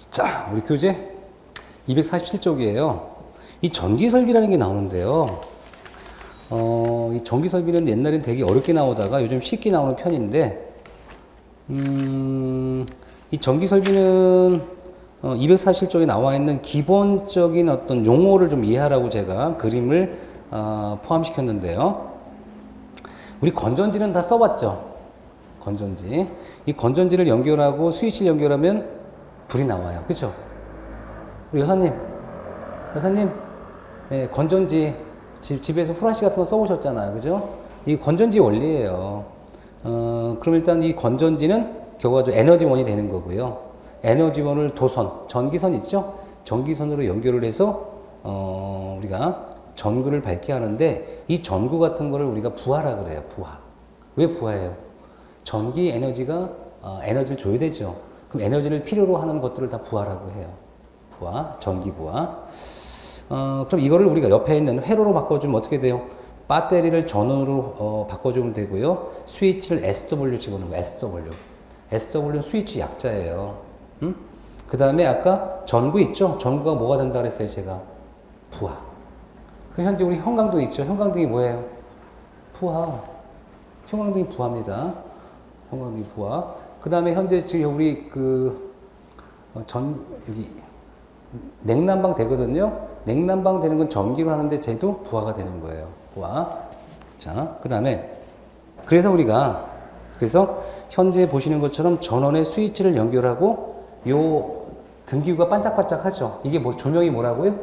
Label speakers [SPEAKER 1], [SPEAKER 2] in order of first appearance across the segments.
[SPEAKER 1] 자, 우리 교재 247쪽이에요. 이 전기설비라는 게 나오는데요. 이 전기설비는 옛날엔 되게 어렵게 나오다가 요즘 쉽게 나오는 편인데, 이 전기설비는 247쪽에 나와 있는 기본적인 어떤 용어를 좀 이해하라고 제가 그림을 포함시켰는데요. 우리 건전지는 다 써봤죠? 건전지. 이 건전지를 연결하고 스위치를 연결하면 불이 나와요. 그쵸? 우리 여사님, 네, 건전지 집에서 후라시 같은 거 써보셨잖아요. 그죠? 이 건전지 원리예요. 그럼 일단 이 건전지는 결과적으로 에너지원이 되는 거고요. 에너지원을 도선, 전기선 있죠? 전기선으로 연결을 해서 우리가 전구를 밝게 하는데, 이 전구 같은 거를 우리가 부하라 그래요. 부하. 왜 부하예요? 전기 에너지가 에너지를 줘야 되죠. 그럼 에너지를 필요로 하는 것들을 다 부하라고 해요. 부하, 전기 부하. 그럼 이거를 우리가 옆에 있는 회로로 바꿔주면 어떻게 돼요? 배터리를 전원으로 바꿔주면 되고요. 스위치를 SW 집어넣는 거, SW. SW는 스위치 약자예요. 그 다음에 아까 전구 있죠? 전구가 뭐가 된다 그랬어요, 제가? 부하. 그 현재 우리 형광등 있죠? 형광등이 뭐예요? 부하. 형광등이 부하입니다. 형광등이 부하. 그 다음에 현재 지금 우리 여기 냉난방 되거든요. 냉난방 되는 건 전기로 하는데 쟤도 부하가 되는 거예요. 부하. 자, 그 다음에 그래서 현재 보시는 것처럼 전원에 스위치를 연결하고 요 등기구가 반짝반짝 하죠. 이게 뭐 조명이 뭐라고요?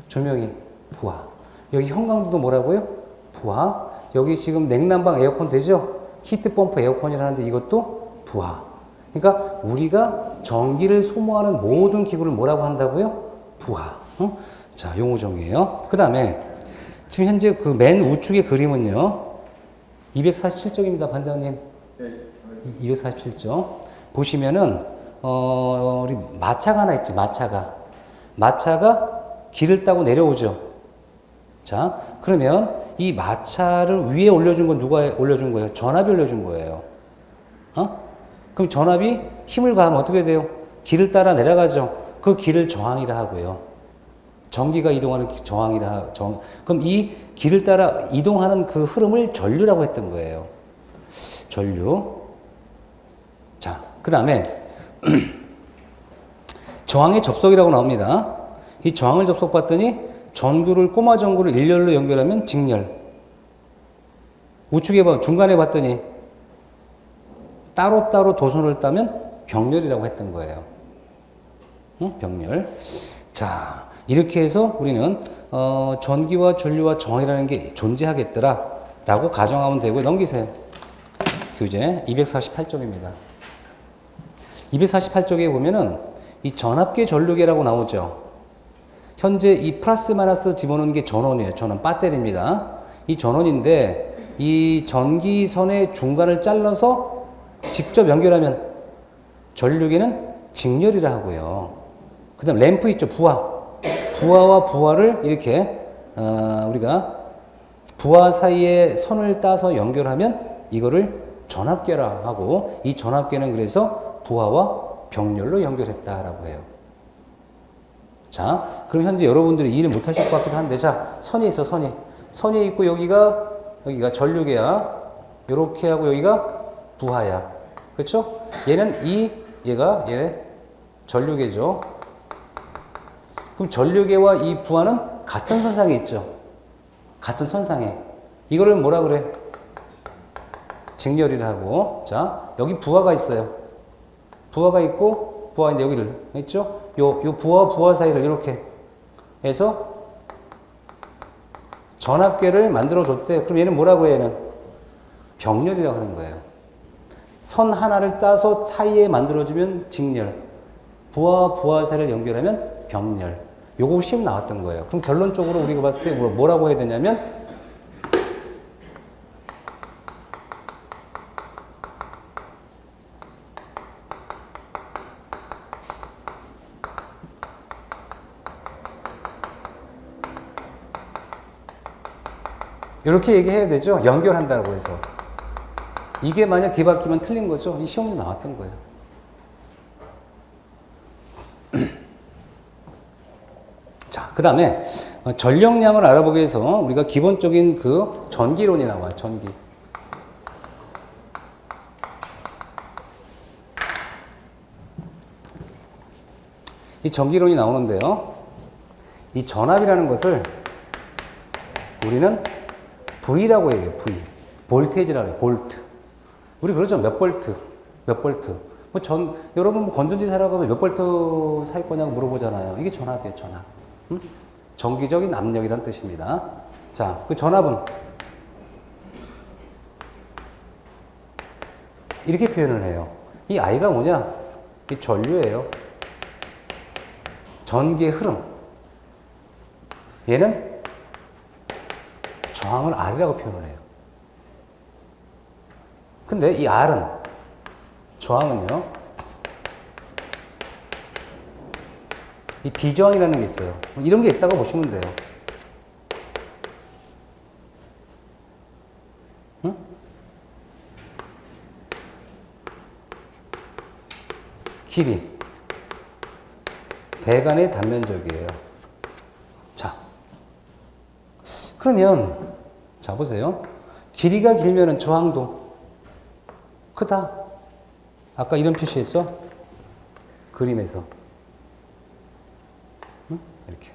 [SPEAKER 1] 조명이 부하. 여기 형광등도 뭐라고요? 부하. 여기 지금 냉난방 에어컨 되죠? 히트펌프 에어컨이라는데 이것도 부하. 그러니까 우리가 전기를 소모하는 모든 기구를 뭐라고 한다고요? 부하. 자, 용어 정의예요. 그 다음에 지금 현재 그 맨 우측의 그림은요. 247쪽입니다, 반장님. 네. 247쪽. 보시면은 우리 마차가 하나 있지, 마차가. 마차가 길을 따고 내려오죠. 자, 그러면 이 마차를 위에 올려준 건 누가 올려준 거예요? 전압이 올려준 거예요. 그럼 전압이 힘을 가하면 어떻게 돼요? 길을 따라 내려가죠. 그 길을 저항이라 하고요. 전기가 이동하는 저항이라 그럼 이 길을 따라 이동하는 그 흐름을 전류라고 했던 거예요. 전류. 자, 그 다음에 저항의 접속이라고 나옵니다. 이 저항을 접속봤더니 꼬마 전구를 일렬로 연결하면 직렬. 우측에 중간에 봤더니 따로따로 도선을 따면 병렬이라고 했던 거예요. 병렬. 자, 이렇게 해서 우리는 전기와 전류와 저항이라는 게 존재하겠더라 라고 가정하면 되고요. 넘기세요. 교재 248쪽입니다. 248쪽에 보면은 이 전압계 전류계라고 나오죠. 현재 이 플러스 마이너스 집어넣는 게 전원이에요. 전원 배터리입니다. 이 전원인데 이 전기선의 중간을 잘라서 직접 연결하면 전류계는 직렬이라 하고요. 그 다음 램프 있죠. 부하와 부하를 이렇게 우리가 부하 사이에 선을 따서 연결하면 이거를 전압계라 하고, 이 전압계는 그래서 부하와 병렬로 연결했다라고 해요. 자, 그럼 현재 여러분들이 이해를 못하실 것 같기도 한데, 자, 선이 있어, 선이 있고 여기가 전류계야. 요렇게 하고 여기가 부하야. 그렇죠? 얘가 전류계죠. 그럼 전류계와 이 부하는 같은 선상에 있죠. 같은 선상에. 이거를 뭐라 그래? 직렬이라고. 자, 여기 부하가 있어요. 부하가 있고, 부하인데 여기를 있죠? 요 부하 사이를 이렇게 해서 전압계를 만들어 줬대. 그럼 얘는 뭐라고 해? 얘는 병렬이라고 하는 거예요. 선 하나를 따서 사이에 만들어주면 직렬. 부하 사이를 연결하면 병렬. 요거 시험 나왔던 거예요. 그럼 결론적으로 우리가 봤을 때 뭐라고 해야 되냐면, 이렇게 얘기해야 되죠. 연결한다고 해서. 이게 만약 뒤바뀌면 틀린 거죠. 이 시험도 나왔던 거예요. 자, 그 다음에 전력량을 알아보기 위해서 우리가 기본적인 그 전기론이 나와요. 전기. 이 전기론이 나오는데요. 이 전압이라는 것을 우리는 V라고 해요. V. 볼테이지라고 해요. 볼트. 우리 그러죠. 몇 볼트. 몇 볼트. 여러분 건전지 사러 가면 몇 볼트 살 거냐고 물어보잖아요. 이게 전압이에요. 전압. 전기적인 압력이라는 뜻입니다. 자, 그 전압은 이렇게 표현을 해요. 이 I가 뭐냐? 이 전류예요. 전기의 흐름. 얘는 저항을 R이라고 표현을 해요. 근데 이 R은, 저항은요, 이 비저항이라는 게 있어요. 이런 게 있다고 보시면 돼요. 응? 길이. 배관의 단면적이에요. 자. 그러면, 자, 보세요. 길이가 길면은 저항도 크다. 아까 이런 표시했죠? 그림에서. 이렇게.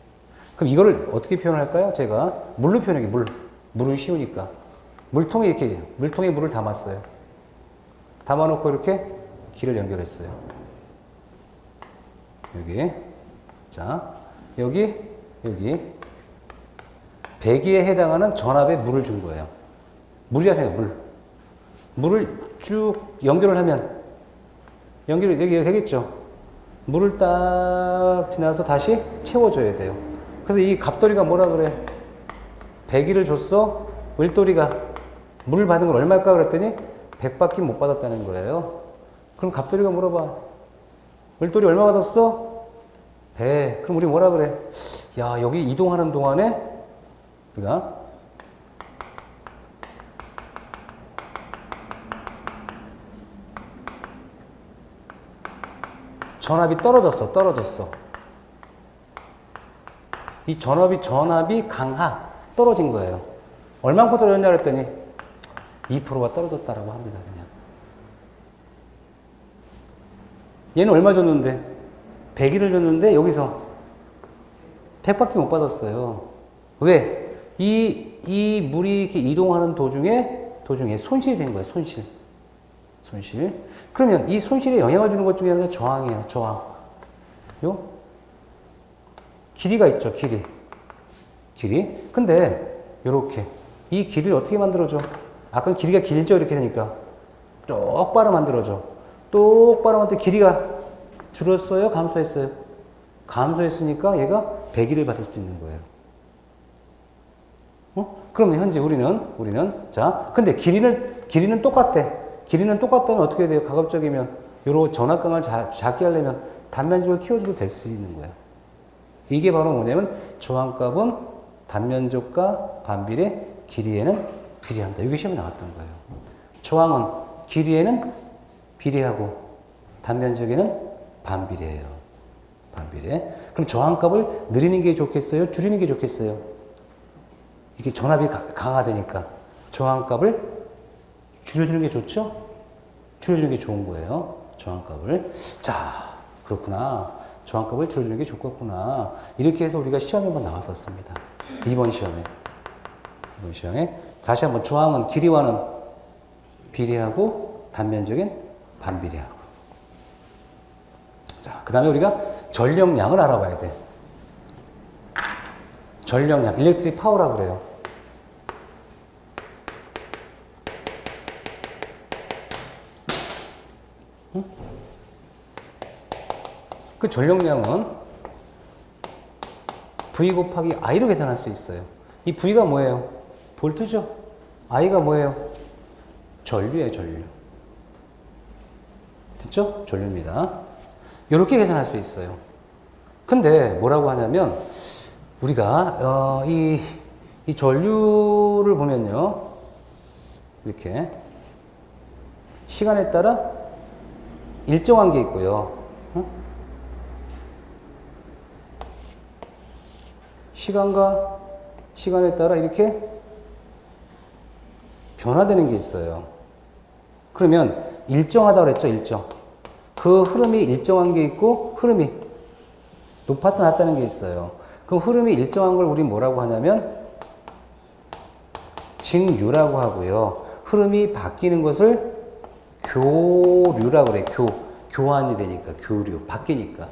[SPEAKER 1] 그럼 이거를 어떻게 표현할까요? 제가 물로 표현하기, 물은 쉬우니까. 물통에 이렇게, 물통에 물을 담았어요. 담아놓고 이렇게 길을 연결했어요. 여기. 자, 여기. 배기에 해당하는 전압에 물을 준 거예요. 물이라세요, 물. 물을 쭉 연결을 하면, 연결이 여기 되겠죠? 물을 딱 지나서 다시 채워줘야 돼요. 그래서 이 갑돌이가 뭐라 그래? 배기를 줬어? 을돌이가 물을 받은 건 얼마일까? 그랬더니 100밖에 못 받았다는 거예요. 그럼 갑돌이가 물어봐. 을돌이 얼마 받았어? 100. 그럼 우리 뭐라 그래? 야, 여기 이동하는 동안에 우리가 전압이 떨어졌어. 이 전압이 강하, 떨어진 거예요. 얼만큼 떨어졌냐 그랬더니 2%가 떨어졌다라고 합니다, 그냥. 얘는 얼마 줬는데? 100일을 줬는데 여기서 100밖에 못 받았어요. 왜? 이 물이 이렇게 이동하는 도중에 손실이 된 거예요, 손실. 그러면 이 손실에 영향을 주는 것 중에 하나가 저항이에요, 저항. 요? 길이가 있죠, 길이. 근데, 요렇게. 이 길이를 어떻게 만들어줘? 아까 길이가 길죠, 이렇게 되니까. 똑바로 만들어줘. 똑바로 만들 길이가 줄었어요, 감소했어요? 감소했으니까 얘가 100일을 받을 수도 있는 거예요. 그러면 현재 우리는, 자, 근데 길이는 똑같대. 길이는 똑같다면 어떻게 돼요? 가급적이면, 요런 전압강을 작게 하려면 단면적을 키워줘도 될 수 있는 거예요. 이게 바로 뭐냐면, 저항값은 단면적과 반비례, 길이에는 비례한다. 이게 시험에 나왔던 거예요. 저항은 길이에는 비례하고, 단면적에는 반비례해요. 반비례. 그럼 저항값을 늘리는 게 좋겠어요? 줄이는 게 좋겠어요? 이게 전압이 강화되니까 저항값을 줄여주는 게 좋죠? 줄여주는 게 좋은 거예요. 저항값을. 자, 그렇구나. 저항값을 줄여주는 게 좋겠구나. 이렇게 해서 우리가 시험에 한번 나왔었습니다. 이번 시험에. 다시 한번 저항은 길이와는 비례하고 단면적인 반비례하고. 자, 그 다음에 우리가 전력량을 알아봐야 돼. 전력량, 일렉트릭 파워라고 그래요. 그 전력량은 V 곱하기 I로 계산할 수 있어요. 이 V가 뭐예요? 볼트죠? I가 뭐예요? 전류예요, 전류. 됐죠? 전류입니다. 이렇게 계산할 수 있어요. 근데 뭐라고 하냐면, 우리가, 이 전류를 보면요. 이렇게. 시간에 따라 일정한 게 있고요. 시간과 시간에 따라 이렇게 변화되는 게 있어요. 그러면 일정하다고 그랬죠, 일정. 그 흐름이 일정한 게 있고 흐름이 높았다 낮다는 게 있어요. 그 흐름이 일정한 걸 우리 뭐라고 하냐면 직류라고 하고요. 흐름이 바뀌는 것을 교류라고 그래. 교환이 되니까 교류 바뀌니까.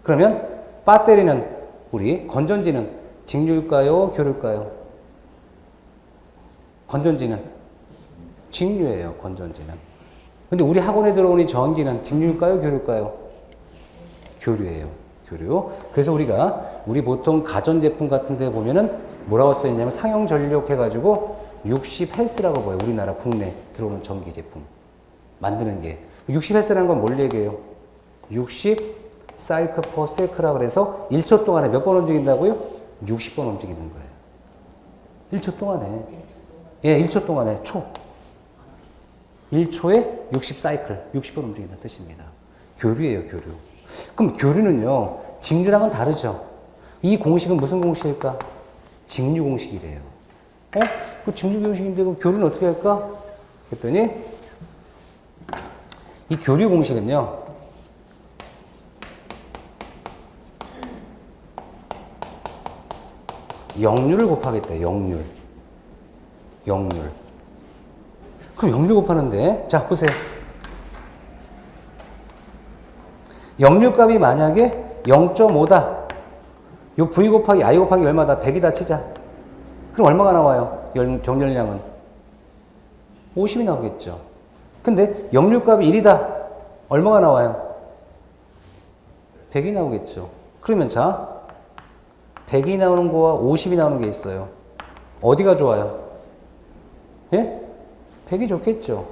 [SPEAKER 1] 그러면 배터리는 우리 건전지는 직류일까요? 교류일까요? 건전지는 직류예요. 건전지는. 근데 우리 학원에 들어오는 이 전기는 직류일까요? 교류일까요? 교류예요. 교류. 그래서 우리 보통 가전제품 같은 데 보면은 뭐라고 써있냐면 상용 전력 해가지고 60Hz라고 봐요. 우리나라 국내 들어오는 전기 제품 만드는 게. 60Hz라는 건 뭘 얘기해요? 60 사이클 퍼 세크라고 그래서 1초 동안에 몇 번 움직인다고요? 60번 움직이는 거예요. 1초 동안에. 예, 1초 동안에 초. 1초에 60 사이클, 60번 움직인다는 뜻입니다. 교류예요, 교류. 그럼 교류는요, 직류랑은 다르죠. 이 공식은 무슨 공식일까? 직류 공식이래요. 그 직류 공식인데 그럼 교류는 어떻게 할까? 그랬더니 이 교류 공식은요, 역률을 곱하겠다. 역률. 그럼 역률 곱하는데, 자 보세요. 역률값이 만약에 0.5다. 요 V 곱하기 I 곱하기 얼마다? 100이다 치자. 그럼 얼마가 나와요? 정렬량은 50이 나오겠죠. 근데 역률값이 1이다. 얼마가 나와요? 100이 나오겠죠. 그러면 자, 100이 나오는 거와 50이 나오는 게 있어요. 어디가 좋아요? 예? 100이 좋겠죠.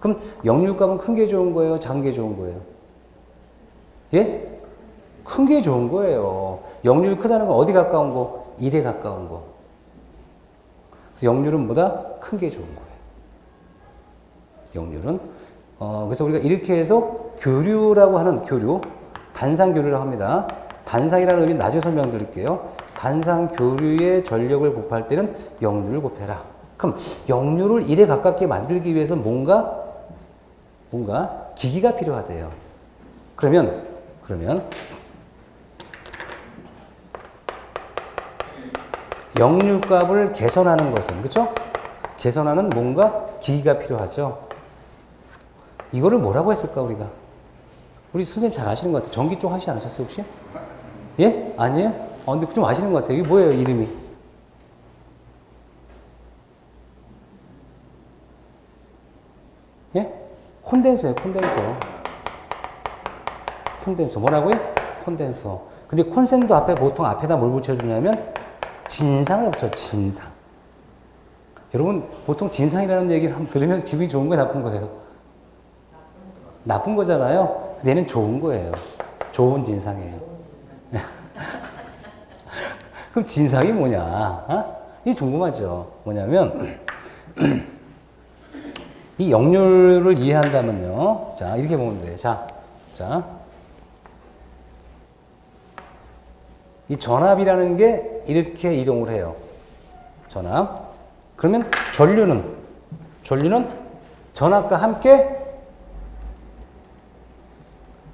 [SPEAKER 1] 그럼 역률값은 큰 게 좋은 거예요? 작은 게 좋은 거예요? 예? 큰 게 좋은 거예요. 역률이 크다는 건 어디 가까운 거? 1에 가까운 거. 그래서 역률은 뭐다? 큰 게 좋은 거예요. 역률은. 그래서 우리가 이렇게 해서 교류라고 하는 교류, 단상 교류라고 합니다. 단상이라는 의미는 나중에 설명드릴게요. 단상 교류의 전력을 곱할 때는 역률을 곱해라. 그럼 역률을 1에 가깝게 만들기 위해서 뭔가 기기가 필요하대요. 그러면 역률값을 개선하는 것은, 그렇죠? 개선하는 뭔가 기기가 필요하죠. 이거를 뭐라고 했을까 우리가? 우리 선생님 잘 아시는 것 같아요. 전기 쪽 하시지 않으셨어요 혹시? 예? 아니에요? 근데 좀 아시는 것 같아요. 이게 뭐예요 이름이? 예? 콘덴서예요. 콘덴서 뭐라고요? 콘덴서. 근데 콘센도 앞에 보통 앞에다 뭘 붙여주냐면 진상을 붙여. 진상. 여러분 보통 진상이라는 얘기를 한번 들으면서 기분이 좋은 거예요, 나쁜 거예요? 나쁜 거잖아요. 얘는 좋은 거예요. 좋은 진상이에요. 그럼 진상이 뭐냐? 이게 궁금하죠. 뭐냐면 이 역률을 이해한다면요. 자, 이렇게 보면 돼요. 자. 이 전압이라는 게 이렇게 이동을 해요. 전압. 그러면 전류는 전압과 함께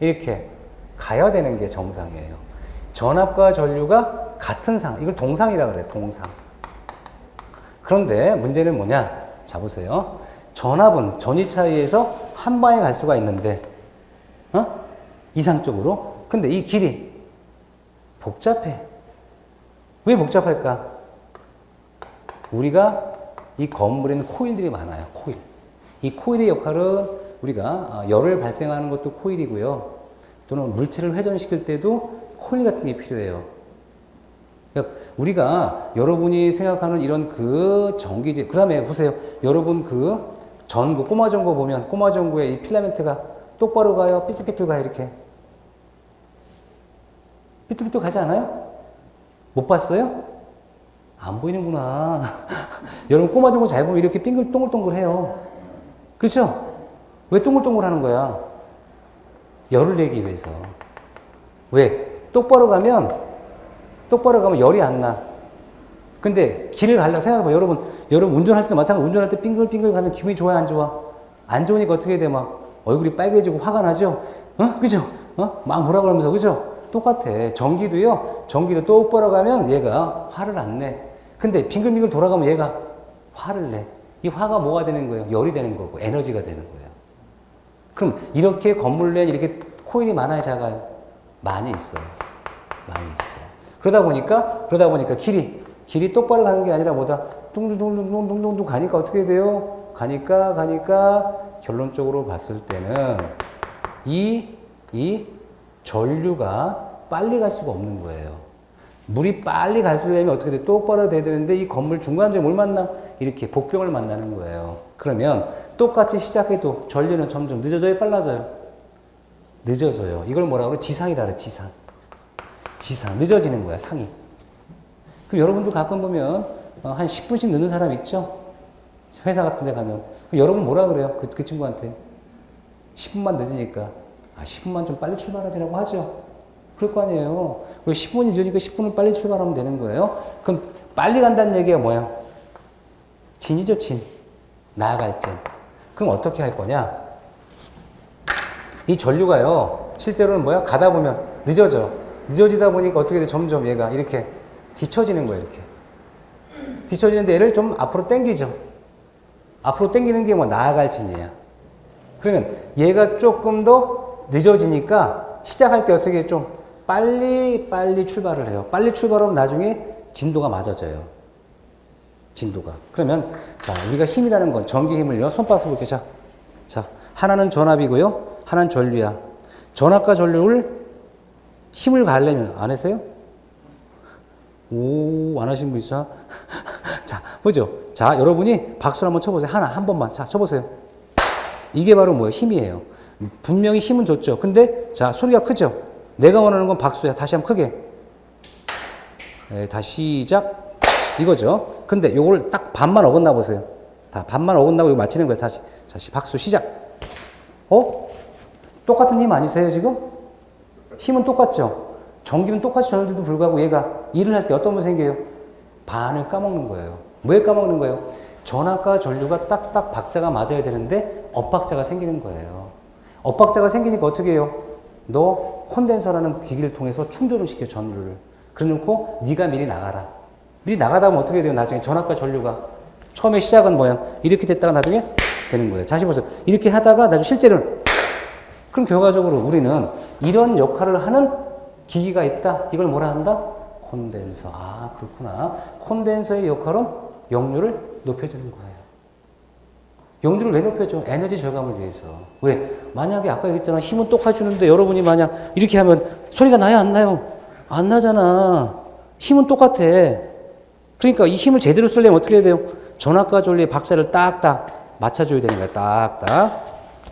[SPEAKER 1] 이렇게 가야 되는 게 정상이에요. 전압과 전류가 같은 상, 이걸 동상이라 그래요. 동상. 그런데 문제는 뭐냐? 자, 보세요. 전압은 전위차에 의해서 한 방에 갈 수가 있는데, 이상적으로. 근데 이 길이 복잡해. 왜 복잡할까? 우리가 이 건물에는 코일들이 많아요. 코일. 이 코일의 역할은 우리가 열을 발생하는 것도 코일이고요. 또는 물체를 회전시킬 때도 코일 같은 게 필요해요. 그러니까 우리가 여러분이 생각하는 이런 그 전기제, 그 다음에 보세요. 여러분 그 전구, 꼬마 전구 보면 꼬마 전구에 이 필라멘트가 똑바로 가요? 삐뚤삐뚤 가요? 이렇게? 삐뚤삐뚤 가지 않아요? 못 봤어요? 안 보이는구나. 여러분 꼬마 전구 잘 보면 이렇게 빙글 동글동글 해요. 그렇죠? 왜 동글동글 하는 거야? 열을 내기 위해서. 왜? 똑바로 가면 똑바로 가면 열이 안 나. 근데 길을 가려고 생각해봐. 여러분 운전할 때 마찬가지로 운전할 때 빙글빙글 가면 기분이 좋아요, 안 좋아? 안 좋으니까 어떻게 돼? 막 얼굴이 빨개지고 화가 나죠? 그죠? 막 뭐라 그러면서, 그죠? 똑같아. 전기도 똑바로 가면 얘가 화를 안 내. 근데 빙글빙글 돌아가면 얘가 화를 내. 이 화가 뭐가 되는 거예요? 열이 되는 거고, 에너지가 되는 거예요. 그럼 이렇게 건물 내에 이렇게 코일이 많아요, 작아요? 많이 있어요. 많이 있어요. 그러다 보니까 길이 똑바로 가는 게 아니라 뭐다? 둥둥둥둥둥둥둥 가니까 어떻게 돼요? 가니까 결론적으로 봤을 때는 이 전류가 빨리 갈 수가 없는 거예요. 물이 빨리 가려면 어떻게 돼? 똑바로 돼야 되는데 이 건물 중간중에 뭘 만나? 이렇게 복병을 만나는 거예요. 그러면 똑같이 시작해도 전류는 점점 늦어져요? 빨라져요? 늦어져요. 이걸 뭐라고 그래? 지상이라 그래, 지상. 늦어지는 거야, 상이. 그럼 여러분도 가끔 보면 한 10분씩 늦는 사람 있죠? 회사 같은 데 가면. 그럼 여러분 뭐라 그래요? 그 친구한테. 10분만 늦으니까. 10분만 좀 빨리 출발하지라고 하죠? 그럴 거 아니에요. 10분이 늦으니까 10분을 빨리 출발하면 되는 거예요. 그럼 빨리 간다는 얘기가 뭐야? 진이죠, 진. 나아갈 진. 그럼 어떻게 할 거냐? 이 전류가요, 실제로는 뭐야? 가다 보면 늦어져. 늦어지다 보니까 어떻게 돼? 점점 얘가 이렇게 뒤처지는 거예요, 이렇게. 뒤처지는데 얘를 좀 앞으로 당기죠. 앞으로 당기는 게 뭐 나아갈 진이야. 그러면 얘가 조금 더 늦어지니까 시작할 때 어떻게 좀 빨리 출발을 해요. 빨리 출발하면 나중에 진도가 맞아져요. 진도가. 그러면 자, 우리가 힘이라는 건 전기 힘을요. 손바닥으로 이렇게 자, 하나는 전압이고요. 하나는 전류야. 전압과 전류를 힘을 가하려면 안 하세요? 오, 안 하신 분 있어? 자, 보죠. 자, 여러분이 박수를 한번 쳐보세요. 한 번만. 자, 쳐보세요. 이게 바로 뭐예요? 힘이에요. 분명히 힘은 줬죠. 근데, 자, 소리가 크죠? 내가 원하는 건 박수야. 다시 한번 크게. 네, 다시 시작. 이거죠. 근데 요걸 딱 반만 어긋나 보세요. 다 반만 어긋나고 이거 맞히는 거예요. 다시. 자, 박수 시작. 똑같은 힘 아니세요, 지금? 힘은 똑같죠? 전기는 똑같이 전하는데도 불구하고 얘가 일을 할 때 어떤 분 생겨요? 반을 까먹는 거예요. 왜 까먹는 거예요? 전압과 전류가 딱딱 박자가 맞아야 되는데 엇박자가 생기는 거예요. 엇박자가 생기니까 어떻게 해요? 너 콘덴서라는 기기를 통해서 충돌을 시켜, 전류를. 그래놓고 네가 미리 나가라. 미리 나가다 보면 어떻게 돼요? 나중에 전압과 전류가 처음에 시작은 뭐야? 이렇게 됐다가 나중에 되는 거예요. 다시 보세요. 이렇게 하다가 나중에 실제로는. 그럼 결과적으로 우리는 이런 역할을 하는 기기가 있다. 이걸 뭐라 한다? 콘덴서. 그렇구나. 콘덴서의 역할은 역류를 높여주는 거예요. 역류를 왜 높여줘? 에너지 절감을 위해서. 왜? 만약에 아까 얘기했잖아. 힘은 똑같이 주는데 여러분이 만약 이렇게 하면 소리가 나요? 안 나요? 안 나잖아. 힘은 똑같아. 그러니까 이 힘을 제대로 쓰려면 어떻게 해야 돼요? 전압과 전류의 박자를 딱딱 맞춰줘야 되는 거야. 딱딱.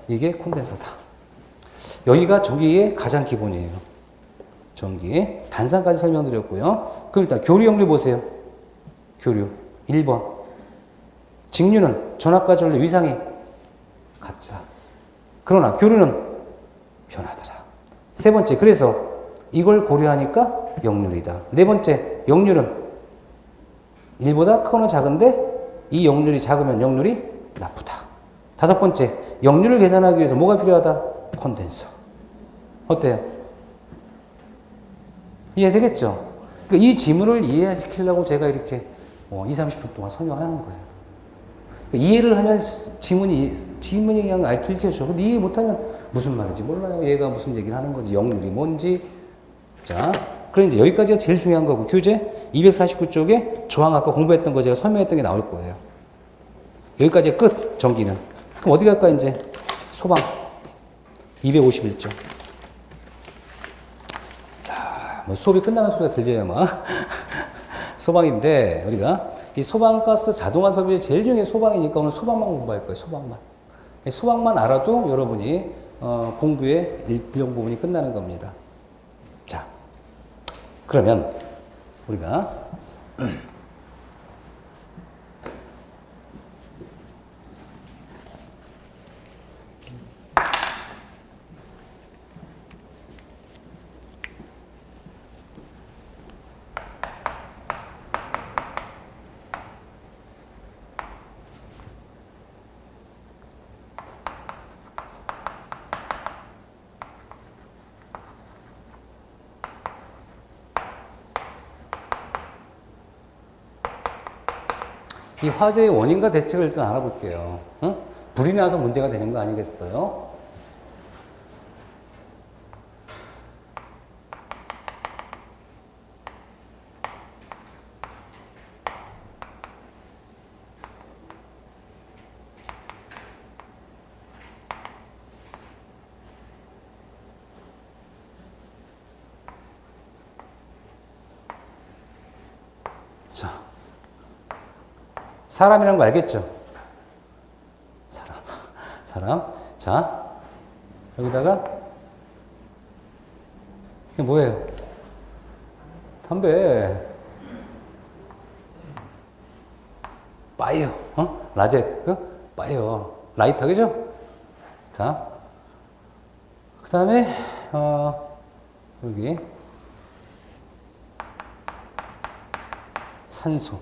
[SPEAKER 1] 이게 콘덴서다. 여기가 전기의 가장 기본이에요. 전기. 단상까지 설명드렸고요. 그럼 일단 교류 역류 보세요. 교류. 1번. 직류는 전압과 전류 위상이 같다. 그러나 교류는 변하더라. 세 번째. 그래서 이걸 고려하니까 역률이다. 네 번째. 역률은 1보다 크거나 작은데 이 역률이 작으면 역률이 나쁘다. 다섯 번째. 역률을 계산하기 위해서 뭐가 필요하다? 콘덴서. 어때요? 이해되겠죠? 그러니까 이 지문을 이해시키려고 제가 이렇게 20-30분 동안 설명하는 거예요. 그러니까 이해를 하면 지문이 그냥 길켜져. 근데 이해 못하면 무슨 말인지 몰라요. 얘가 무슨 얘기를 하는 건지, 역률이 뭔지. 자, 그럼 이제 여기까지가 제일 중요한 거고, 교재 249쪽에 저항 아까 공부했던 거 제가 설명했던 게 나올 거예요. 여기까지가 끝, 전기는. 그럼 어디 갈까, 이제? 소방. 251쪽. 자, 뭐 수업이 끝나는 소리가 들려요, 막. 소방인데, 우리가 이 소방가스 자동화 설비 제일 중요한 소방이니까 오늘 소방만 공부할 거예요, 소방만. 소방만 알아도 여러분이 공부의 일정 부분이 끝나는 겁니다. 자, 그러면 우리가 이 화재의 원인과 대책을 일단 알아볼게요. 응? 불이 나서 문제가 되는 거 아니겠어요? 자, 사람이란 거 알겠죠? 사람. 자, 여기다가 이게 뭐예요? 담배. 파이어. 라제트. 파이어. 라이터, 그죠? 자, 그 다음에 여기 산소.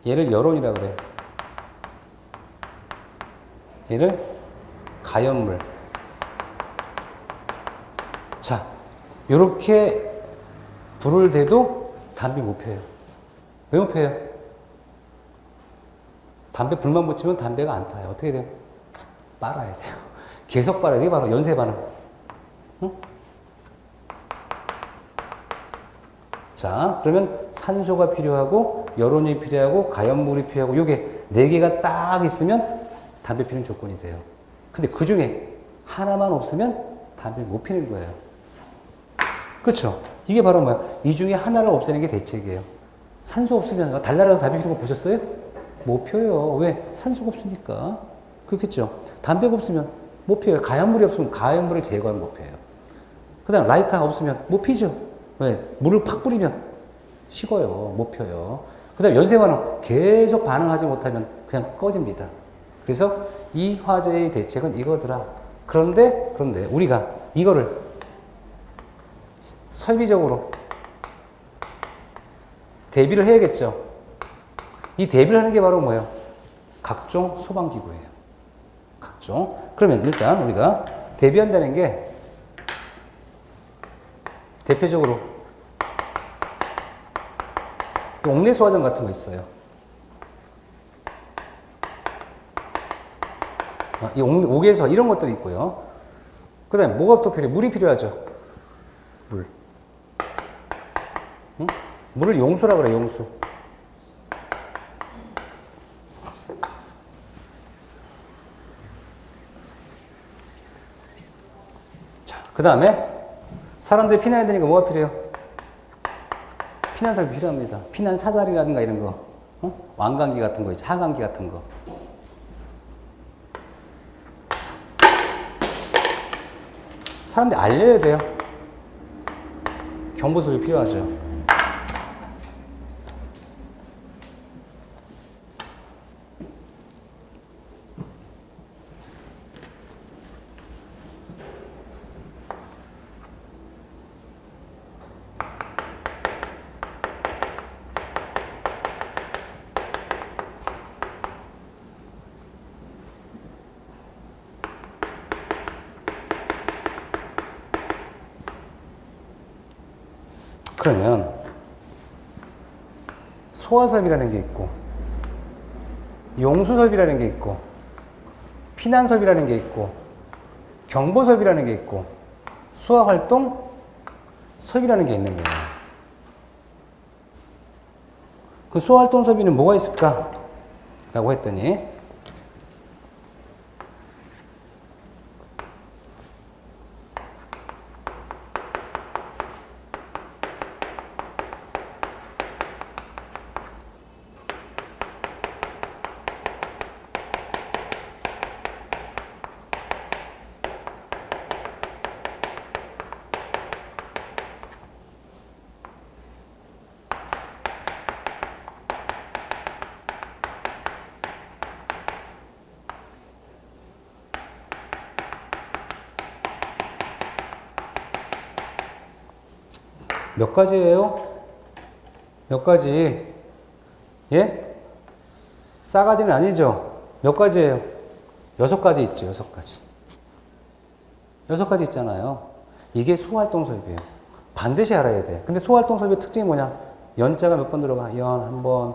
[SPEAKER 1] 얘를 여론이라 그래. 얘를 가연물. 자, 요렇게 불을 대도 담배 못 펴요. 왜 못 펴요? 담배 불만 붙이면 담배가 안 타요. 어떻게 돼요? 빨아야 돼요. 계속 빨아야 돼요. 바로 연쇄 반응. 응? 자, 그러면 산소가 필요하고, 여론이 필요하고, 가연물이 필요하고, 요게 4개가 딱 있으면 담배 피는 조건이 돼요. 근데 그 중에 하나만 없으면 담배 못 피는 거예요. 그렇죠? 이게 바로 뭐야? 이 중에 하나를 없애는 게 대책이에요. 산소 없으면 달나라도 담배 피는 거 보셨어요? 못 펴요. 왜? 산소가 없으니까. 그렇겠죠? 담배가 없으면 못 펴요. 가연물이 없으면 가연물을 제거하면 못 펴요. 그 다음 라이터가 없으면 못 피죠? 왜? 물을 팍 뿌리면 식어요. 못 펴요. 그 다음 연쇄반응 계속 반응하지 못하면 그냥 꺼집니다. 그래서 이 화재의 대책은 이거더라. 그런데 우리가 이거를 설비적으로 대비를 해야겠죠. 이 대비를 하는 게 바로 뭐예요? 각종 소방기구예요. 각종. 그러면 일단 우리가 대비한다는 게 대표적으로 옥내 소화장 같은 거 있어요. 이 옥외소 이런 것들이 있고요. 그 다음에 뭐가 또 필요해요? 물이 필요하죠. 물. 응? 물을 용수라 그래, 용수. 자, 그 다음에 사람들이 피난해야 되니까 뭐가 필요해요? 피난설비 필요합니다. 피난 사다리라든가 이런 거. 왕강기 같은 거 있죠. 하강기 같은 거. 사람들이 알려야 돼요. 경보소리 필요하죠. 그러면 소화섭이라는 게 있고 용수섭이라는 게 있고 피난섭이라는 게 있고 경보섭이라는 게 있고 수화활동 섭이라는 게 있는 거예요. 그 수화활동 섭이는 뭐가 있을까? 라고 했더니 몇 가지예요? 몇 가지? 예? 싸가지는 아니죠? 몇 가지예요? 6가지 있죠, 6가지. 6가지 있잖아요. 이게 소활동 설비예요. 반드시 알아야 돼. 근데 소활동 설비의 특징이 뭐냐? 연자가 몇 번 들어가? 연 한 번,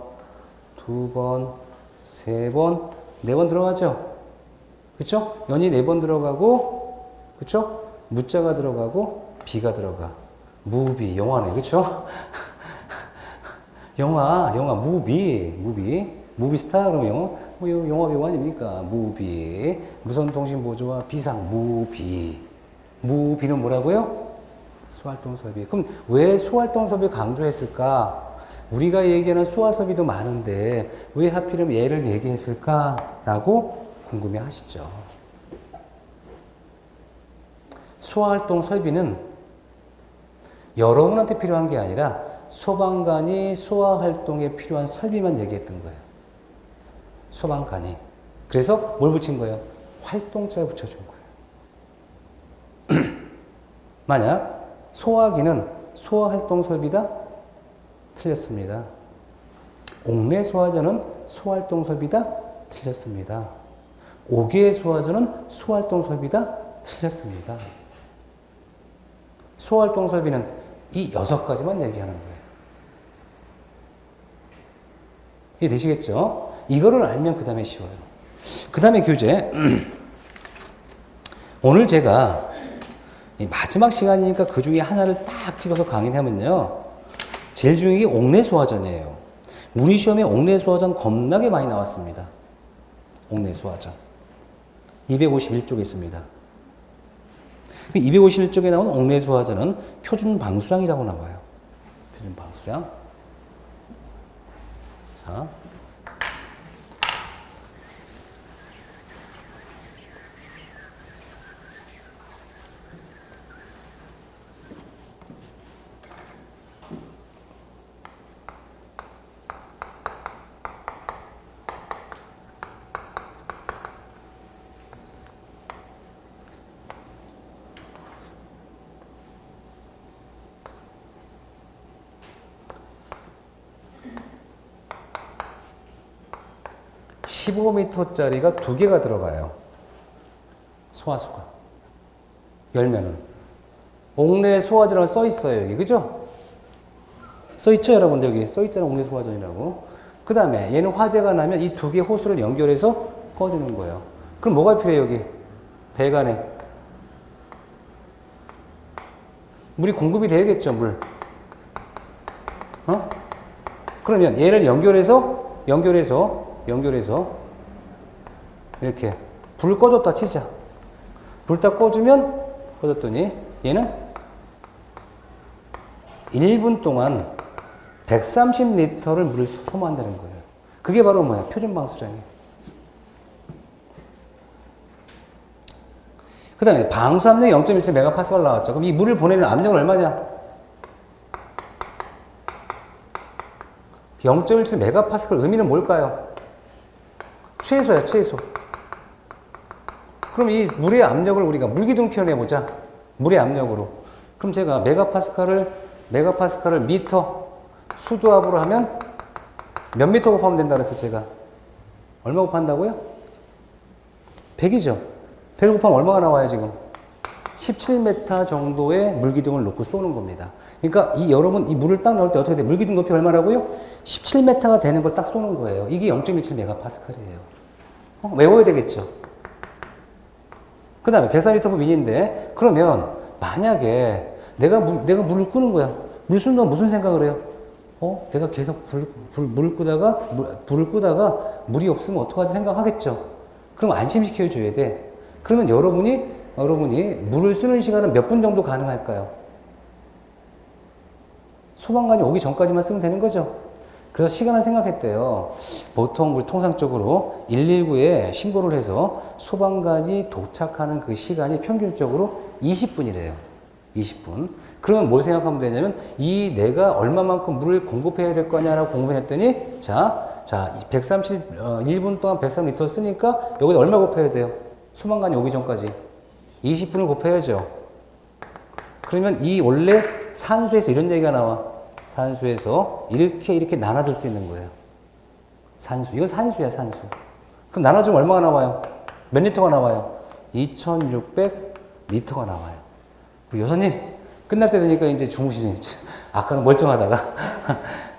[SPEAKER 1] 두 번, 세 번, 네 번 들어가죠? 그쵸? 연이 네 번 들어가고, 그쵸? 무자가 들어가고, 비가 들어가. 무비, 영화네, 그쵸? 영화, 무비 스타, 그러면 영화, 영화 배우 아닙니까? 무비. 무선통신보조와 비상, 무비는 뭐라고요? 소활동섭이. 그럼 왜 소활동섭을 강조했을까? 우리가 얘기하는 소화섭이도 많은데 왜 하필이면 얘를 얘기했을까라고 궁금해 하시죠. 소화활동 설비는 여러분한테 필요한 게 아니라 소방관이 소화활동에 필요한 설비만 얘기했던 거예요. 소방관이. 그래서 뭘 붙인 거예요? 활동자를 붙여준 거예요. 만약 소화기는 소화활동 설비다? 틀렸습니다. 옥내 소화전은 소활동 설비다? 틀렸습니다. 옥외 소화전은 소활동 설비다? 틀렸습니다. 소활동 설비는 이 6가지만 얘기하는 거예요. 이해되시겠죠? 이거를 알면 그 다음에 쉬워요. 그 다음에 교재. 오늘 제가 마지막 시간이니까 그 중에 하나를 딱 찍어서 강의를 하면요. 제일 중요한 게 옥내 소화전이에요. 문희 시험에 옥내 소화전 겁나게 많이 나왔습니다. 옥내 소화전. 251쪽에 있습니다. 251쪽에 나온 옥내 소화전은 표준 방수량이라고 나와요. 표준 방수량. 자. (15m짜리가) 2개가 들어가요. 소화수가. 열면은. 옥내 소화전이라고 써 있어요, 여기. 그죠? 써 있죠, 여러분들? 여기 써 있잖아, 옥내 소화전이라고. 그 다음에 얘는 화재가 나면 이 2개 호스를 연결해서 꺼주는 거예요. 그럼 뭐가 필요해요, 여기? 배관에. 물이 공급이 되겠죠, 물. 어? 그러면 얘를 연결해서 이렇게 불 꺼줬다 치자. 불 딱 꺼주면 꺼졌더니 얘는 1분 동안 130리터를 물을 소모한다는 거예요. 그게 바로 뭐야? 표준 방수량이에요. 그 다음에 방수 압력 0.17메가파스칼 나왔죠. 그럼 이 물을 보내는 압력은 얼마냐? 0.17메가파스칼 의미는 뭘까요? 최소야, 최소. 그럼 이 물의 압력을 우리가 물기둥 표현해보자. 물의 압력으로. 그럼 제가 메가파스칼을 미터, 수도압으로 하면 몇 미터 곱하면 된다 그랬어요, 제가. 얼마 곱한다고요? 100이죠. 100을 곱하면 얼마가 나와요, 지금? 17m 정도의 물기둥을 놓고 쏘는 겁니다. 그러니까 여러분 이 물을 딱 넣을 때 어떻게 돼? 물기둥 높이 얼마라고요? 17m가 되는 걸 딱 쏘는 거예요. 이게 0.17메가파스칼이에요. 외워야 되겠죠. 그 다음에 104리터 미인데 그러면 만약에 내가 물을 끄는 거야. 물 쏘는 동안 무슨 생각을 해요? 내가 계속 불을 끄다가 물이 없으면 어떡하지 생각하겠죠. 그럼 안심시켜 줘야 돼. 그러면 여러분이 물을 쓰는 시간은 몇 분 정도 가능할까요? 소방관이 오기 전까지만 쓰면 되는 거죠. 그래서 시간을 생각했대요. 보통 우리 통상적으로 119에 신고를 해서 소방관이 도착하는 그 시간이 평균적으로 20분이래요. 20분. 그러면 뭘 생각하면 되냐면 내가 얼마만큼 물을 공급해야 될 거냐라고 공부했더니 자 1분 동안 103리터 쓰니까 여기다 얼마 곱해야 돼요? 소방관이 오기 전까지 20분을 곱해야죠. 그러면 원래 산수에서 이런 얘기가 나와. 산수에서 이렇게 나눠줄 수 있는 거예요. 산수. 이건 산수야, 산수. 그럼 나눠주면 얼마가 나와요? 몇 리터가 나와요? 2600리터가 나와요. 여사님, 끝날 때 되니까 이제 주무시니. 아까는 멀쩡하다가.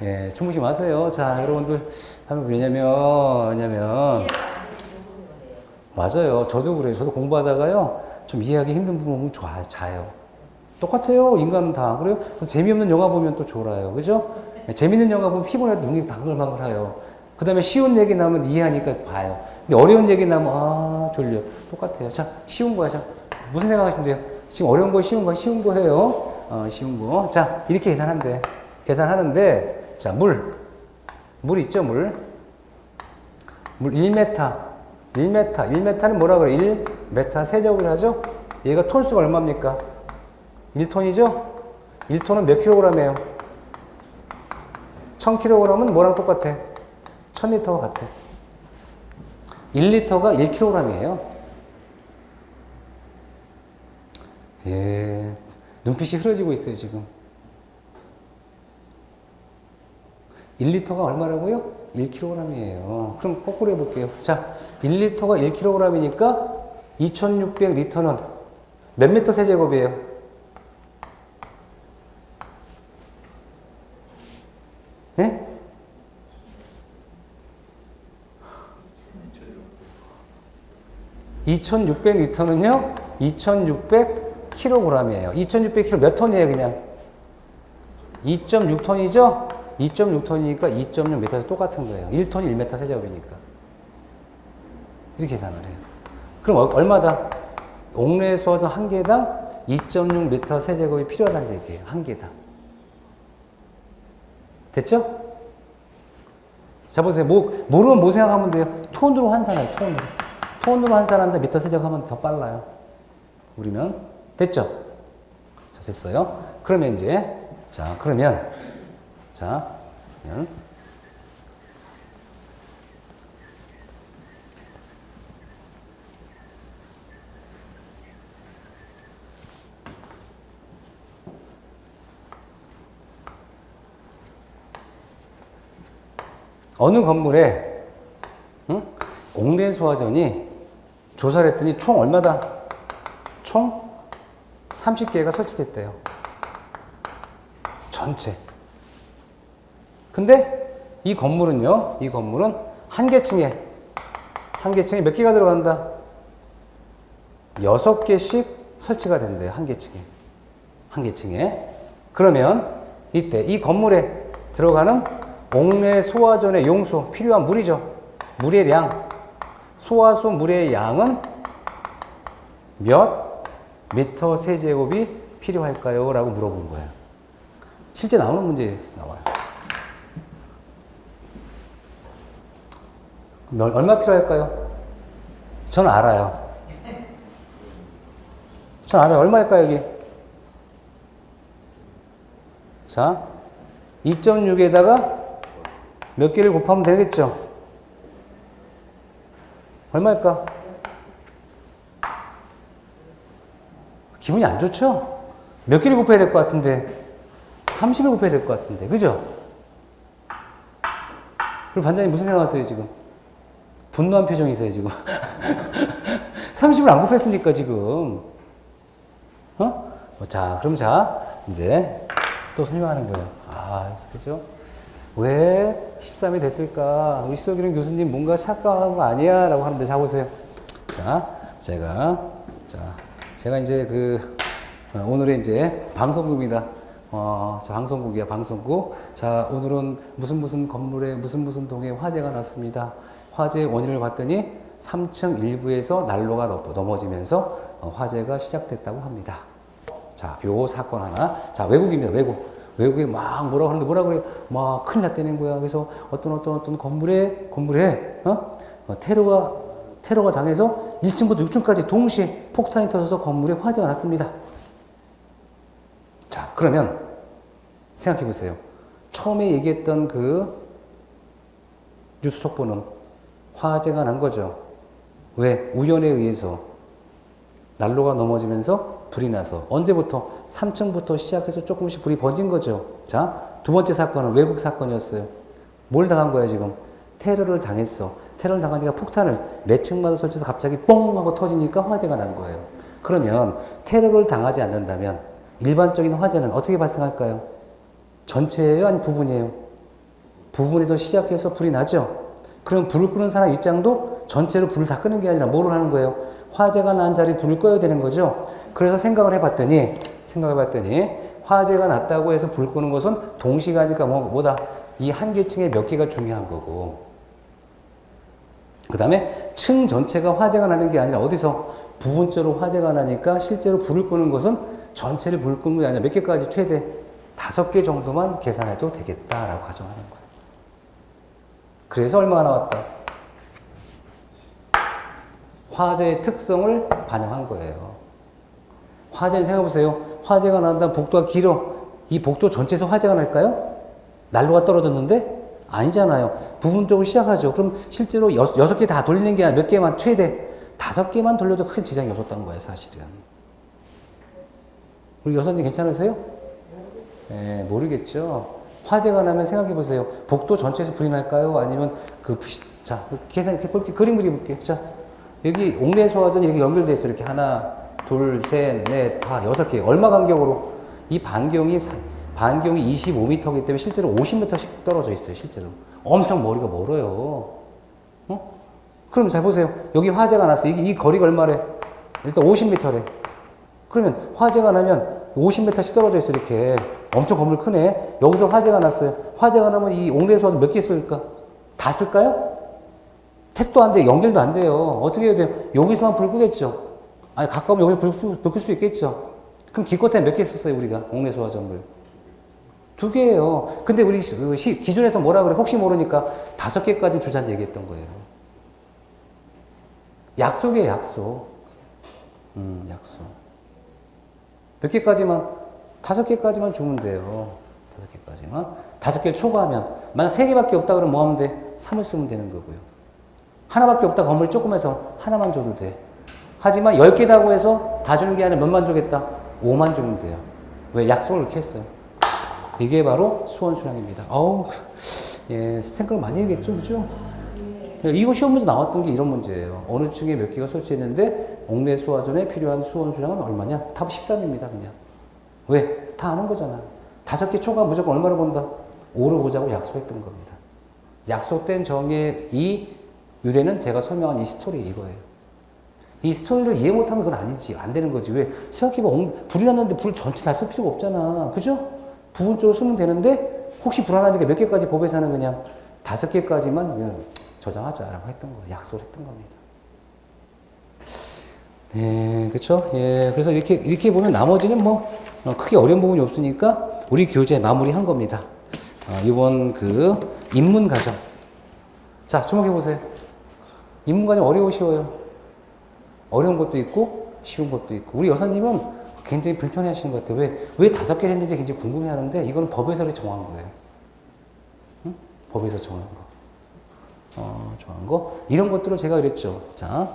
[SPEAKER 1] 예, 주무시 마세요. 자, 여러분들, 왜냐면, 맞아요. 저도 그래요. 저도 공부하다가요, 좀 이해하기 힘든 부분 보면 자요. 똑같아요. 인간은 다. 그래요? 재미없는 영화 보면 또 졸아요. 그죠? 재밌는 영화 보면 피곤해도 눈이 방글방글해요. 그 다음에 쉬운 얘기 나오면 이해하니까 봐요. 근데 어려운 얘기 나오면, 졸려. 똑같아요. 자, 쉬운 거야. 자, 무슨 생각하시면 돼요? 지금 어려운 거, 쉬운 거 해요. 쉬운 거. 자, 이렇게 계산하는데, 자, 물 있죠, 물 1m. 1m는 뭐라 그래? 1m 세제곱을 하죠? 얘가 톤수가 얼마입니까? 1톤이죠? 1톤은 몇 킬로그램이에요? 1000kg은 뭐랑 똑같아? 1000리터와 같아. 1리터가 1kg이에요. 예. 눈빛이 흐려지고 있어요, 지금. 1리터가 얼마라고요? 1kg이에요. 그럼 거꾸로 해볼게요. 자, 1리터가 1kg이니까 2600리터는 몇 미터 세제곱이에요? 예? 2600리터는요? 2600kg이에요. 2600kg 몇 톤이에요, 그냥? 2.6톤이죠? 2.6톤이니까 2.6m에서 똑같은 거예요. 1톤이 1m 세제곱이니까. 이렇게 계산을 해요. 그럼 얼마다? 옥내 수화전 한 개당 2.6m 세제곱이 필요하다는 얘기예요. 한 개당. 됐죠? 자, 보세요. 모르면 뭐 생각하면 돼요? 톤으로 환산해요, 톤으로. 톤으로 환산하는데 미터 세제곱 하면 더 빨라요. 우리는. 됐죠? 자, 됐어요. 그러면 이제, 그러면 어느 건물에 옥내 소화전이 조사를 했더니 총 얼마다? 총 30개가 설치됐대요. 전체. 근데 이 건물은 한 개층에 몇 개가 들어간다? 6개씩 설치가 된대요. 한 개층에. 그러면 이때 이 건물에 들어가는 옥내 소화전의 용수, 필요한 물이죠. 물의 양, 소화수 물의 양은 몇 미터 세제곱이 필요할까요? 라고 물어본 거예요. 실제 나오는 문제 나와요. 얼마 필요할까요? 저는 알아요. 얼마일까요, 여기? 자, 2.6에다가 몇 개를 곱하면 되겠죠? 얼마일까? 기분이 안 좋죠? 몇 개를 곱해야 될 것 같은데 30을 곱해야 될 것 같은데, 그죠? 그리고 반장님 무슨 생각하세요, 지금? 분노한 표정이세요, 지금. 30을 안 곱했으니까, 지금. 그럼 이제 또 설명하는 거예요. 그죠? 왜 13이 됐을까? 우리 시석이랑 교수님 뭔가 착각한 거 아니야? 라고 하는데, 자, 보세요. 제가 이제 오늘의 이제 방송국입니다. 방송국이야, 방송국. 자, 오늘은 무슨 건물에 무슨 동에 화재가 났습니다. 화재의 원인을 봤더니 3층 일부에서 난로가 넘어지면서 화재가 시작됐다고 합니다. 자, 요 사건 하나. 자, 외국입니다, 외국에 막 뭐라고 하는데 뭐라고 그래요? 막 큰일 났다는 거야. 그래서 어떤 건물에 테러가 당해서 1층부터 6층까지 동시에 폭탄이 터져서 건물에 화재가 났습니다. 자, 그러면 생각해 보세요. 처음에 얘기했던 그 뉴스 속보는 화재가 난 거죠. 왜? 우연에 의해서 난로가 넘어지면서 불이 나서 언제부터? 3층부터 시작해서 조금씩 불이 번진 거죠. 자, 두 번째 사건은 외국 사건이었어요. 뭘 당한 거야, 지금? 테러를 당했어. 테러를 당하니까 폭탄을 몇 층마다 설치해서 갑자기 뽕 하고 터지니까 화재가 난 거예요. 그러면 테러를 당하지 않는다면 일반적인 화재는 어떻게 발생할까요? 전체예요? 아니 부분이에요? 부분에서 시작해서 불이 나죠? 그럼 불을 끄는 사람 입장도 전체로 불을 다 끄는 게 아니라 뭐를 하는 거예요? 화재가 난 자리에 불을 꺼야 되는 거죠? 그래서 생각을 해봤더니 화재가 났다고 해서 불 끄는 것은 동시간이니까 뭐다? 이 한 계층에 몇 개가 중요한 거고, 그 다음에 층 전체가 화재가 나는 게 아니라 어디서 부분적으로 화재가 나니까 실제로 불을 끄는 것은 전체를 불을 끄는 게 아니라 몇 개까지 최대 5개 정도만 계산해도 되겠다라고 가정하는 거예요. 그래서 얼마가 나왔다? 화재의 특성을 반영한 거예요. 화재는 생각해보세요. 화재가 난다면 복도가 길어. 이 복도 전체에서 화재가 날까요? 난로가 떨어졌는데? 아니잖아요. 부분적으로 시작하죠. 그럼 실제로 6개 다 돌리는 게 아니라 몇 개만, 최대 5개만 돌려도 큰 지장이 없었던 거예요, 사실은. 우리 여사님 괜찮으세요? 네, 모르겠죠. 화재가 나면 생각해보세요. 복도 전체에서 불이 날까요? 아니면 자, 계산, 그림 그려볼게요. 자, 여기 옥내소화전이 이렇게 연결되어 있어요. 이렇게 하나, 둘, 셋, 넷, 다 6개. 얼마 간격으로? 이 반경이 25m이기 때문에 실제로 50m씩 떨어져 있어요, 실제로. 엄청 머리가 멀어요. 그럼 잘 보세요. 여기 화재가 났어요. 이 거리가 얼마래? 일단 50m래. 그러면 화재가 나면 50m씩 떨어져 있어, 이렇게. 엄청 건물 크네. 여기서 화재가 났어요. 화재가 나면 이 옥내소화전 몇 개 쓸까? 다 쓸까요? 택도 안 돼. 연결도 안 돼요. 어떻게 해야 돼요? 여기서만 불 끄겠죠. 아니, 가까우면 여기서 불 끌 수 있겠죠. 그럼 기껏해 몇 개 썼어요, 우리가? 옥내소화전을. 2개예요. 근데 우리 기존에서 뭐라 그래? 혹시 모르니까 5개까지 주자는 얘기했던 거예요. 약속이에요, 약속. 약속. 몇 개까지만? 5개까지만 주면 돼요. 5개까지만. 5개를 초과하면. 만약 3개밖에 없다 그러면 뭐 하면 돼? 3을 쓰면 되는 거고요. 하나밖에 없다 건물이 조그매서 하나만 줘도 돼. 하지만 10개다고 해서 다 주는 게 아니라 몇만 주겠다? 5만 주면 돼요. 왜? 약속을 이렇게 했어요. 이게 바로 수원수량입니다. 예, 생각을 많이 하겠죠, 그죠? 이거 시험 문제 나왔던 게 이런 문제예요. 어느 층에 몇 개가 설치했는데 옥내소화전에 필요한 수원수량은 얼마냐? 답 13입니다, 그냥. 왜? 다 아는 거잖아. 5개 초과 무조건 얼마를 본다? 5로 보자고 약속했던 겁니다. 약속된 정의 이 유래는 제가 설명한 이 스토리 이거예요. 이 스토리를 이해 못하면 그건 아니지. 안 되는 거지. 왜? 생각해봐. 불이 났는데 불 전체 다 쓸 필요가 없잖아. 그죠? 부분적으로 쓰면 되는데 혹시 불안하니까 몇 개까지 법에서는 그냥 5개까지만 그냥 저장하자라고 했던 거예요. 약속을 했던 겁니다. 네, 그렇죠? 예, 그래서 이렇게 보면 나머지는 뭐 크게 어려운 부분이 없으니까 우리 교재 마무리한 겁니다. 이번 인문 과정. 자, 주목해 보세요. 인문 과정 어려워 쉬워요? 어려운 것도 있고 쉬운 것도 있고. 우리 여사님은 굉장히 불편해 하시는 것 같아요. 왜 5개를 했는지 굉장히 궁금해 하는데 이거는 법에서 정한 거예요. 응? 법에서 정한 거. 정한 거. 이런 것들을 제가 그랬죠. 자,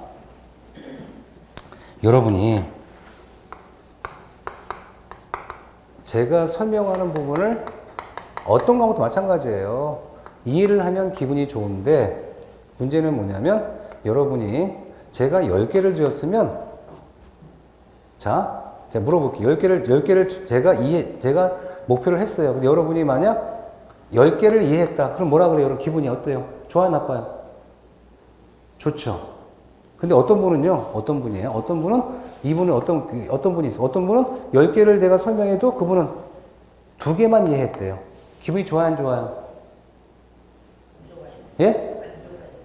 [SPEAKER 1] 여러분이 제가 설명하는 부분을 어떤 과목도 마찬가지예요. 이해를 하면 기분이 좋은데 문제는 뭐냐면 여러분이 제가 10개를 주었으면 자, 제가 물어볼게요. 10개를 제가 목표를 했어요. 근데 여러분이 만약 10개를 이해했다. 그럼 뭐라 그래요? 여러분 기분이 어때요? 좋아요, 나빠요? 좋죠. 근데 어떤 분은요, 어떤 분이에요? 어떤 분은, 이분은 어떤 분이 있어. 어떤 분은 10개를 내가 설명해도 그분은 2개만 이해했대요. 기분이 좋아요, 안 좋아요? 예?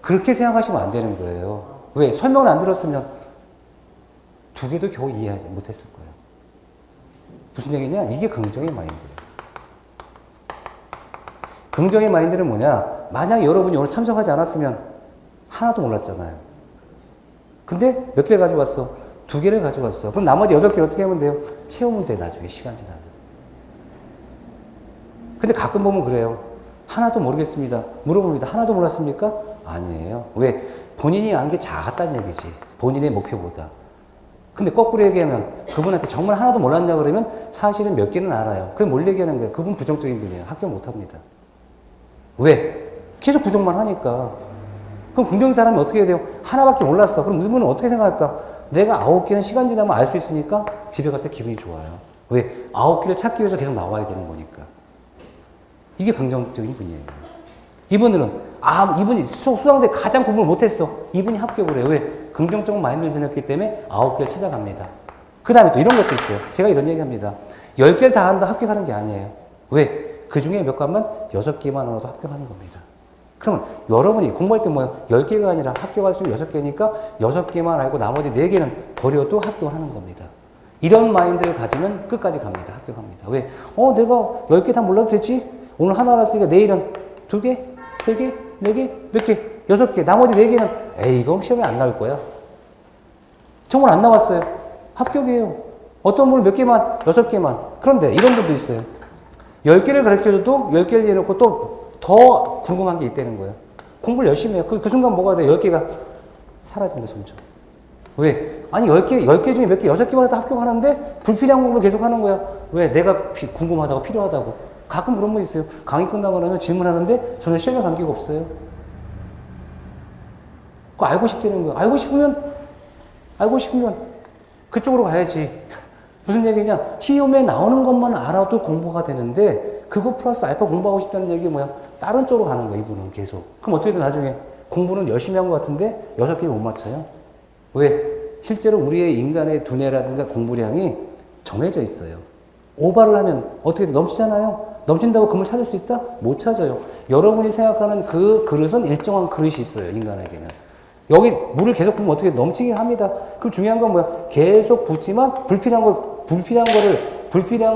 [SPEAKER 1] 그렇게 생각하시면 안 되는 거예요. 왜? 설명을 안 들었으면 2개도 겨우 이해하지 못했을 거예요. 무슨 얘기냐? 이게 긍정의 마인드예요. 긍정의 마인드는 뭐냐? 만약 여러분이 오늘 참석하지 않았으면 하나도 몰랐잖아요. 근데 몇 개를 가지고 왔어? 2개를 가지고 왔어. 그럼 나머지 8개 어떻게 하면 돼요? 채우면 돼, 나중에 시간 지나면. 근데 가끔 보면 그래요. 하나도 모르겠습니다. 물어봅니다. 하나도 몰랐습니까? 아니에요. 왜? 본인이 안 게 작았다는 얘기지. 본인의 목표보다. 근데 거꾸로 얘기하면 그분한테 정말 하나도 몰랐냐 그러면 사실은 몇 개는 알아요. 그게 뭘 얘기하는 거예요? 그분 부정적인 분이에요. 합격 못 합니다. 왜? 계속 부정만 하니까. 그럼 긍정적인 사람이 어떻게 해야 돼요? 하나밖에 몰랐어. 그럼 무슨 분은 어떻게 생각할까? 내가 9개는 시간 지나면 알 수 있으니까 집에 갈 때 기분이 좋아요. 왜? 9개를 찾기 위해서 계속 나와야 되는 거니까. 이게 긍정적인 분이에요. 이분들은, 이분이 수강생 가장 공부를 못했어. 이분이 합격을 해요. 왜? 긍정적 마인드를 지녔기 때문에 9개를 찾아갑니다. 그 다음에 또 이런 것도 있어요. 제가 이런 얘기 합니다. 10개를 다 한다 합격하는 게 아니에요. 왜? 그 중에 몇 과만 6개만으로도 합격하는 겁니다. 그러면 여러분이 공부할 때 뭐예요? 10개가 아니라 합격할 수 있는 6개니까 6개만 알고 나머지 4개는 버려도 합격을 하는 겁니다. 이런 마인드를 가지면 끝까지 갑니다. 합격합니다. 왜? 내가 10개 다 몰라도 되지? 오늘 하나 알았으니까 내일은 2개, 3개, 4개, 몇 개? 6개. 나머지 4개는 이거 시험에 안 나올 거야. 정말 안 나왔어요. 합격이에요. 어떤 분은 몇 개만, 6개만. 그런데 이런 분도 있어요. 10개를 가르쳐줘도 10개를 해놓고 또 더 궁금한 게 있다는 거예요. 공부를 열심히 해요. 그 순간 뭐가 돼? 10개가 사라진다, 점점. 왜? 아니, 10개 중에 몇 개, 6개만 해도 합격하는데 불필요한 공부를 계속 하는 거야. 왜? 내가 궁금하다고, 필요하다고. 가끔 그런 분 있어요. 강의 끝나고 나면 질문하는데 저는 시험에 관계가 없어요. 그거 알고 싶다는 거야. 알고 싶으면 그쪽으로 가야지. 무슨 얘기냐? 시험에 나오는 것만 알아도 공부가 되는데 그거 플러스 알파 공부하고 싶다는 얘기 뭐야? 다른 쪽으로 가는 거야, 이분은 계속. 그럼 어떻게 돼, 나중에? 공부는 열심히 한 것 같은데 6개를 못 맞춰요. 왜? 실제로 우리의 인간의 두뇌라든가 공부량이 정해져 있어요. 오바를 하면 어떻게 돼? 넘치잖아요? 넘친다고 금을 찾을 수 있다? 못 찾아요. 여러분이 생각하는 그 그릇은 일정한 그릇이 있어요, 인간에게는. 여기 물을 계속 부으면 어떻게 넘치게 합니다. 그 중요한 건 뭐야? 계속 붓지만 불필요한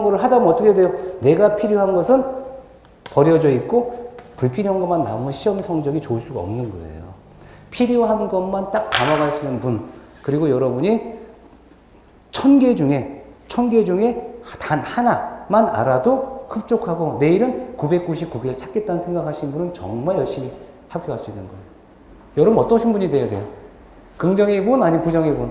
[SPEAKER 1] 거를 하다 보면 어떻게 돼요? 내가 필요한 것은 버려져 있고 불필요한 것만 남으면 시험 성적이 좋을 수가 없는 거예요. 필요한 것만 딱 담아갈 수 있는 분. 그리고 여러분이 1000개 중에 단 하나만 알아도 흡족하고 내일은 999개를 찾겠다는 생각하시는 분은 정말 열심히 합격할 수 있는 거예요. 여러분 어떠신 분이 되어야 돼요? 긍정의 분 아니면 부정의 분?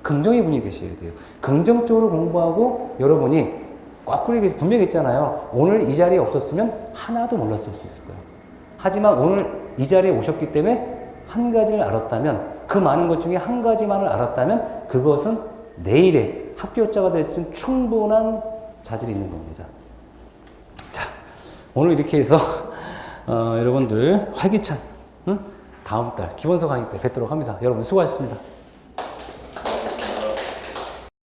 [SPEAKER 1] 긍정의 분이 되셔야 돼요. 긍정적으로 공부하고 여러분이 꽉꾸리게 분명히 있잖아요. 오늘 이 자리에 없었으면 하나도 몰랐을 수 있을 거예요. 하지만 오늘 이 자리에 오셨기 때문에 한 가지를 알았다면, 그 많은 것 중에 한 가지만을 알았다면 그것은 내일의 합격자가 될 수 있는 충분한 자질이 있는 겁니다. 자, 오늘 이렇게 해서 여러분들 활기찬 다음 달 기본서 강의 때 뵙도록 합니다. 여러분 수고하셨습니다.